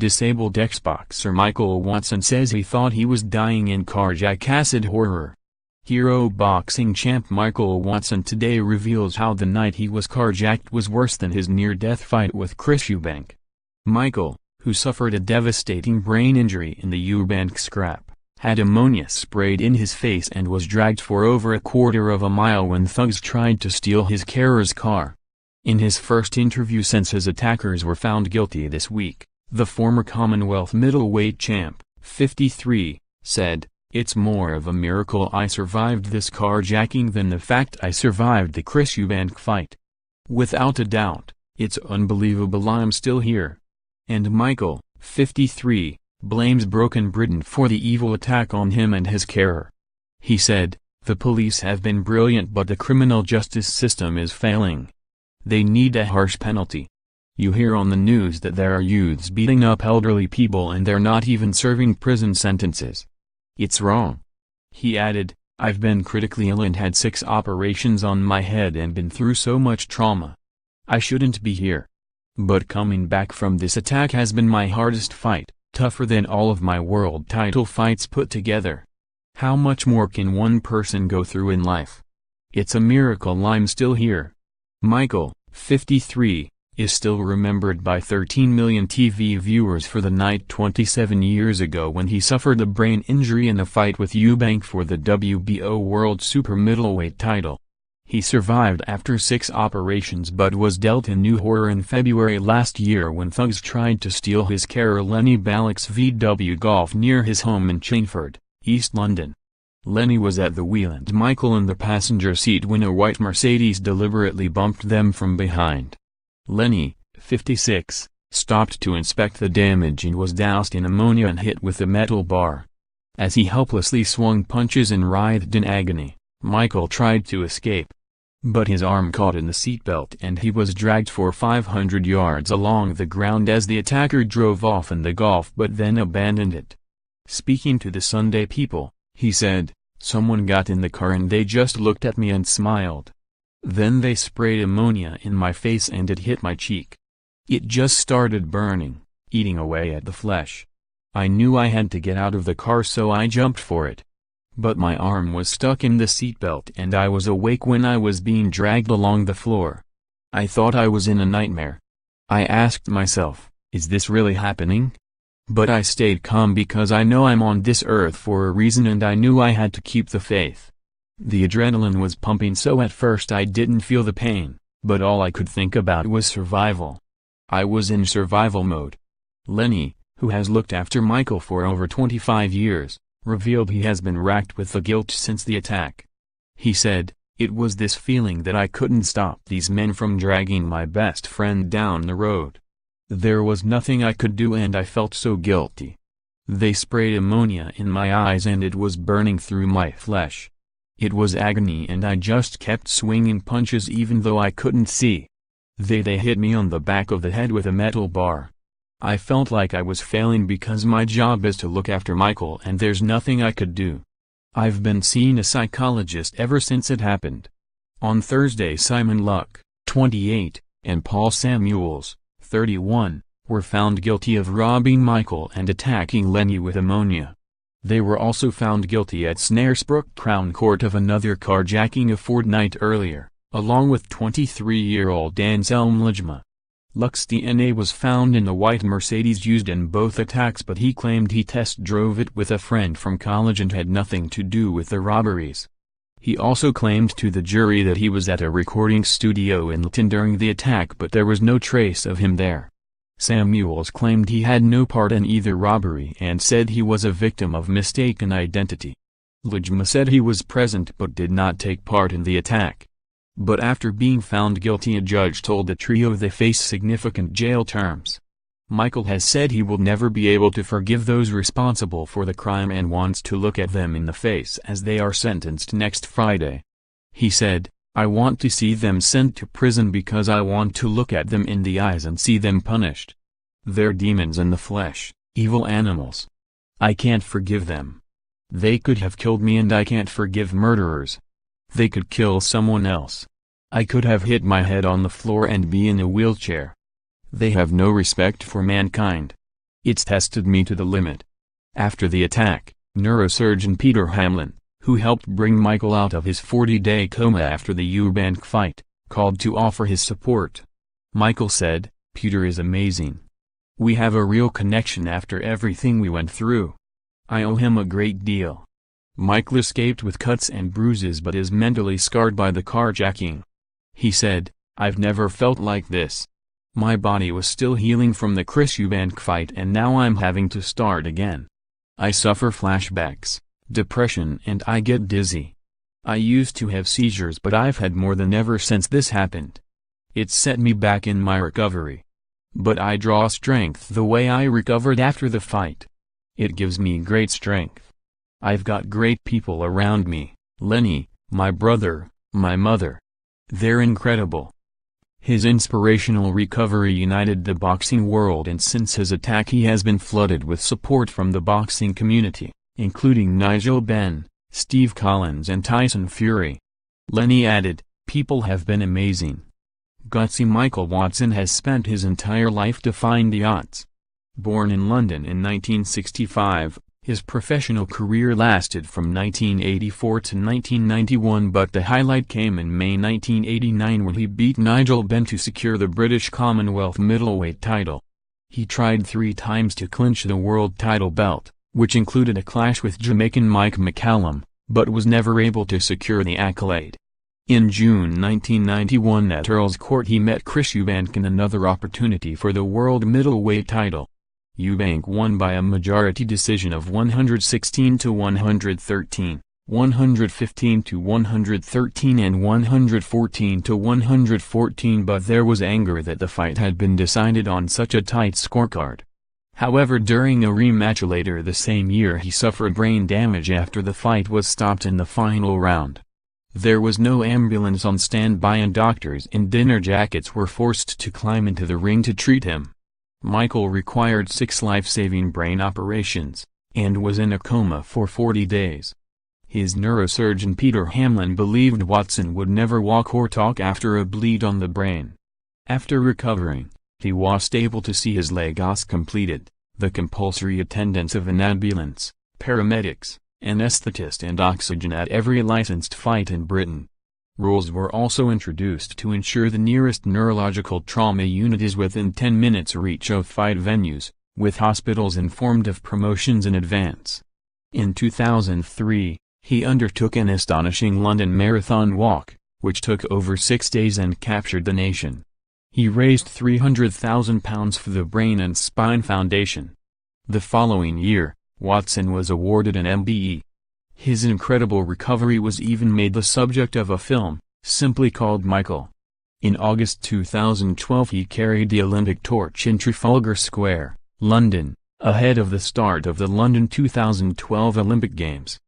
Disabled ex-boxer Michael Watson says he thought he was dying in carjack acid horror. Hero boxing champ Michael Watson today reveals how the night he was carjacked was worse than his near-death fight with Chris Eubank. Michael, who suffered a devastating brain injury in the Eubank scrap, had ammonia sprayed in his face and was dragged for over a quarter of a mile when thugs tried to steal his carer's car. In his first interview since his attackers were found guilty this week, the former Commonwealth middleweight champ, 53, said, "It's more of a miracle I survived this carjacking than the fact I survived the Chris Eubank fight. Without a doubt, it's unbelievable I'm still here." And Michael, 53, blames Broken Britain for the evil attack on him and his carer. He said, "The police have been brilliant but the criminal justice system is failing. They need a harsh penalty. You hear on the news that there are youths beating up elderly people and they're not even serving prison sentences. It's wrong." He added, "I've been critically ill and had 6 operations on my head and been through so much trauma. I shouldn't be here. But coming back from this attack has been my hardest fight, tougher than all of my world title fights put together. How much more can one person go through in life? It's a miracle I'm still here." Michael, 53, is still remembered by 13 million TV viewers for the night 27 years ago when he suffered a brain injury in a fight with Eubank for the WBO World Super Middleweight title. He survived after 6 operations but was dealt a new horror in February last year when thugs tried to steal his carer Lenny Ballock's VW Golf near his home in Chingford, East London. Lenny was at the wheel and Michael in the passenger seat when a white Mercedes deliberately bumped them from behind. Lenny, 56, stopped to inspect the damage and was doused in ammonia and hit with a metal bar. As he helplessly swung punches and writhed in agony, Michael tried to escape. But his arm caught in the seatbelt and he was dragged for 500 yards along the ground as the attacker drove off in the Golf but then abandoned it. Speaking to the Sunday People, he said, "Someone got in the car and they just looked at me and smiled. Then they sprayed ammonia in my face and it hit my cheek. It just started burning, eating away at the flesh. I knew I had to get out of the car so I jumped for it. But my arm was stuck in the seatbelt and I was awake when I was being dragged along the floor. I thought I was in a nightmare. I asked myself, is this really happening? But I stayed calm because I know I'm on this earth for a reason and I knew I had to keep the faith. The adrenaline was pumping so at first I didn't feel the pain, but all I could think about was survival. I was in survival mode." Lenny, who has looked after Michael for over 25 years, revealed he has been racked with the guilt since the attack. He said, "It was this feeling that I couldn't stop these men from dragging my best friend down the road. There was nothing I could do and I felt so guilty. They sprayed ammonia in my eyes and it was burning through my flesh. It was agony and I just kept swinging punches even though I couldn't see. They hit me on the back of the head with a metal bar. I felt like I was failing because my job is to look after Michael and there's nothing I could do. I've been seeing a psychologist ever since it happened." On Thursday Simon Luck, 28, and Paul Samuels, 31, were found guilty of robbing Michael and attacking Lenny with ammonia. They were also found guilty at Snaresbrook Crown Court of another carjacking a fortnight earlier, along with 23-year-old Anselm Lijma. Luck's DNA was found in the white Mercedes used in both attacks but he claimed he test drove it with a friend from college and had nothing to do with the robberies. He also claimed to the jury that he was at a recording studio in Lytton during the attack but there was no trace of him there. Samuels claimed he had no part in either robbery and said he was a victim of mistaken identity. Lijma said he was present but did not take part in the attack. But after being found guilty, a judge told the trio they face significant jail terms. Michael has said he will never be able to forgive those responsible for the crime and wants to look at them in the face as they are sentenced next Friday. He said, "I want to see them sent to prison because I want to look at them in the eyes and see them punished. They're demons in the flesh, evil animals. I can't forgive them. They could have killed me and I can't forgive murderers. They could kill someone else. I could have hit my head on the floor and be in a wheelchair. They have no respect for mankind. It's tested me to the limit. After the attack, neurosurgeon Peter Hamlin, who helped bring Michael out of his 40-day coma after the Eubank fight, called to offer his support. Michael said, "Peter is amazing. We have a real connection after everything we went through. I owe him a great deal." Michael escaped with cuts and bruises but is mentally scarred by the carjacking. He said, "I've never felt like this. My body was still healing from the Chris Eubank fight and now I'm having to start again. I suffer flashbacks, depression and I get dizzy. I used to have seizures but I've had more than ever since this happened. It set me back in my recovery. But I draw strength the way I recovered after the fight. It gives me great strength. I've got great people around me, Lenny, my brother, my mother. They're incredible." His inspirational recovery united the boxing world and since his attack he has been flooded with support from the boxing community, including Nigel Benn, Steve Collins and Tyson Fury. Lenny added, "People have been amazing. Gutsy Michael Watson has spent his entire life defying the odds." Born in London in 1965, his professional career lasted from 1984 to 1991 but the highlight came in May 1989 when he beat Nigel Benn to secure the British Commonwealth middleweight title. He tried 3 times to clinch the world title belt, which included a clash with Jamaican Mike McCallum, but was never able to secure the accolade. In June 1991 at Earl's Court he met Chris Eubank in another opportunity for the world middleweight title. Eubank won by a majority decision of 116 to 113, 115 to 113 and 114 to 114 but there was anger that the fight had been decided on such a tight scorecard. However, during a rematch later the same year he suffered brain damage after the fight was stopped in the final round. There was no ambulance on standby and doctors in dinner jackets were forced to climb into the ring to treat him. Michael required 6 life-saving brain operations, and was in a coma for 40 days. His neurosurgeon Peter Hamlin believed Watson would never walk or talk after a bleed on the brain. After recovering, he was able to see his Lagos completed, the compulsory attendance of an ambulance, paramedics, anesthetist and oxygen at every licensed fight in Britain. Rules were also introduced to ensure the nearest neurological trauma unit is within 10 minutes reach of fight venues, with hospitals informed of promotions in advance. In 2003, he undertook an astonishing London Marathon walk, which took over 6 days and captured the nation. He raised £300,000 for the Brain and Spine Foundation. The following year, Watson was awarded an MBE. His incredible recovery was even made the subject of a film, simply called Michael. In August 2012 he carried the Olympic torch in Trafalgar Square, London, ahead of the start of the London 2012 Olympic Games.